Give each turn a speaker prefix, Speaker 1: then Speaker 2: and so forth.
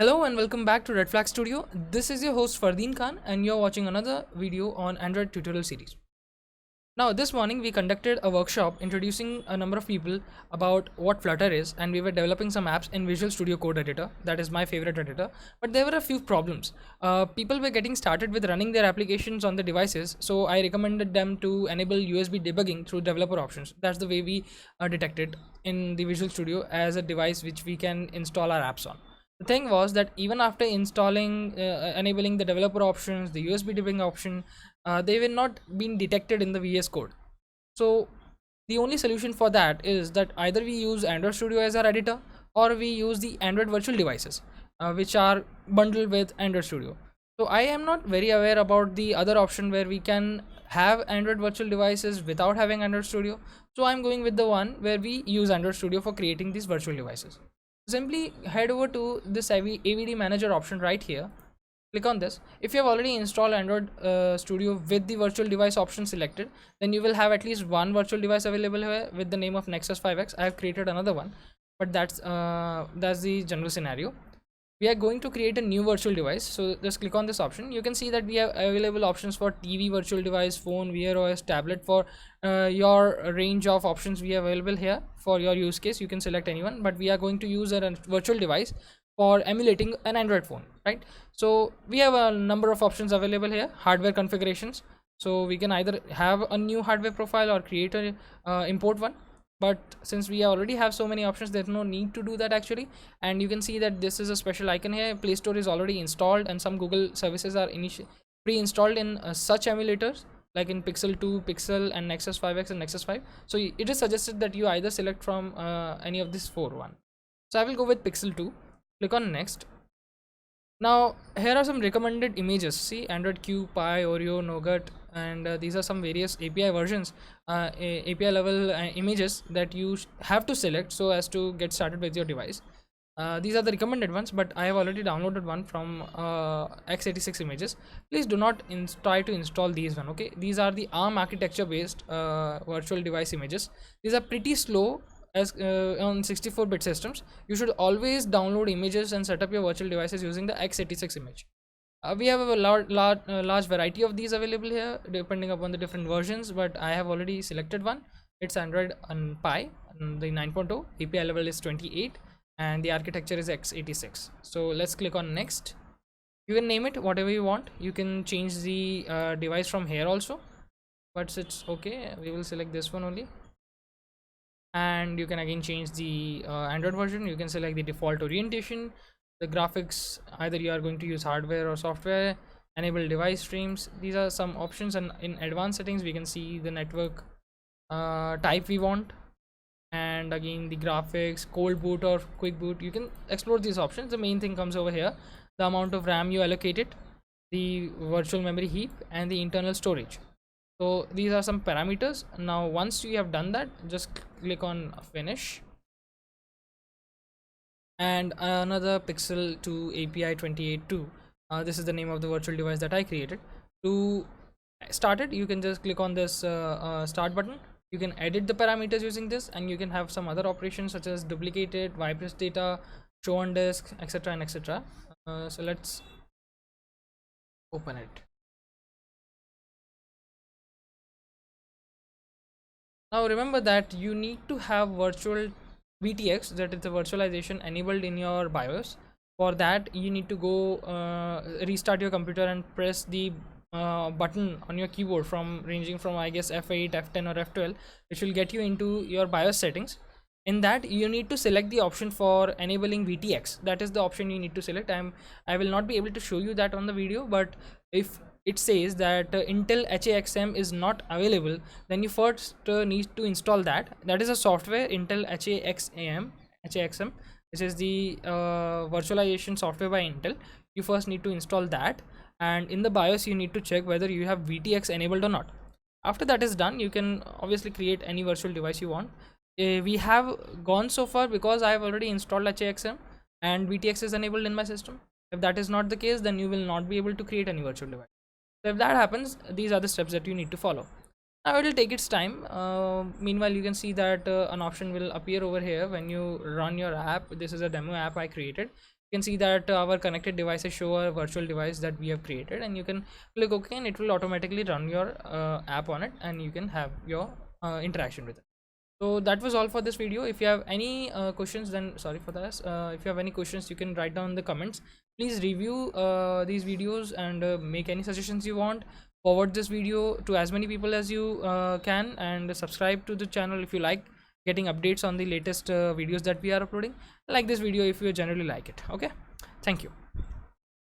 Speaker 1: Hello and welcome back to Red Flag Studio. This is your host Fardeen Khan and you're watching another video on Android tutorial series. Now this morning we conducted a workshop introducing a number of people about what Flutter is, and we were developing some apps in Visual Studio Code Editor. That is my favorite editor, but there were a few problems. People were getting started with running their applications on the devices, so I recommended them to enable USB debugging through developer options. That's the way we detected in the Visual Studio as a device which we can install our apps on. The thing was that even after installing enabling the developer options, the USB debugging option, they were not being detected in the VS Code. So the only solution for that is that either we use Android Studio as our editor, or we use the Android virtual devices, which are bundled with Android Studio. So I am not very aware about the other option where we can have Android virtual devices without having Android Studio. So I'm going with the one where we use Android Studio for creating these virtual devices. Simply head over to this AVD manager option right here. Click on this. If you have already installed Android Studio with the virtual device option selected, then you will have at least one virtual device available here with the name of Nexus 5X. I have created another one, but that's the general scenario. We are going to create a new virtual device, so just click on this option. You can see that we have available options for TV virtual device, phone, Wear OS, tablet. For your range of options we have available here for your use case, you can select anyone, but we are going to use a virtual device for emulating an Android phone, right? So we have a number of options available here. Hardware configurations, so we can either have a new hardware profile or create a import one, but since we already have so many options, there's no need to do that actually. And you can see that this is a special icon here. Play Store is already installed, and some Google services are pre-installed in such emulators like in Pixel 2, Pixel, and Nexus 5X and Nexus 5. So it is suggested that you either select from any of these one. So I will go with Pixel 2. Click on next. Now here are some recommended images. See, Android Q, Pi, Oreo, Nougat, and these are some various API versions, API level images that you have to select so as to get started with your device. These are the recommended ones, but I have already downloaded one from x86 images. Please do not try to install these one. Okay, these are the ARM architecture based virtual device images. These are pretty slow as on 64-bit systems. You should always download images and set up your virtual devices using the x86 image. We have a large variety of these available here depending upon the different versions, but I have already selected one. It's Android and Pi, and the 9.0 API level is 28, and the architecture is x86. So let's click on next. You can name it whatever you want. You can change the device from here also, but it's okay. We will select this one only. And you can again change the Android version. You can select the default orientation, the graphics, either you are going to use hardware or software, enable device streams. These are some options, and in advanced settings we can see the network type we want, and again the graphics, cold boot or quick boot. You can explore these options. The main thing comes over here: the amount of RAM you allocated, the virtual memory heap, and the internal storage. So these are some parameters. Now once you have done that, just click on finish, and another Pixel 2 API 28.2. This is the name of the virtual device that I created. To start it, you can just click on this start button. You can edit the parameters using this, and you can have some other operations such as duplicate it, bypass data, show on disk, etc. and etc. So let's open it. Now remember that you need to have virtual VTX, that is the virtualization, enabled in your BIOS. For that you need to go restart your computer and press the button on your keyboard ranging from I guess F8, F10 or F12, which will get you into your BIOS settings. In that you need to select the option for enabling VTX. That is the option you need to select. I will not be able to show you that on the video, but if it says that Intel HAXM is not available, then you first need to install that. That is a software, Intel HAXM, which is the virtualization software by Intel. You first need to install that, and in the BIOS you need to check whether you have VTX enabled or not. After that is done, you can obviously create any virtual device you want. We have gone so far because I have already installed HAXM and VTX is enabled in my system. If that is not the case, then you will not be able to create any virtual device. So if that happens, these are the steps that you need to follow. Now it will take its time. Meanwhile, you can see that an option will appear over here when you run your app. This is a demo app I created. You can see that our connected devices show a virtual device that we have created, and you can click OK, and it will automatically run your app on it, and you can have your interaction with it. So that was all for this video. If you have any questions, then sorry for this. If you have any questions, you can write down in the comments. Please review these videos and make any suggestions you want. Forward this video to as many people as you can, and subscribe to the channel if you like getting updates on the latest videos that we are uploading. Like this video if you generally like it. Okay, thank you.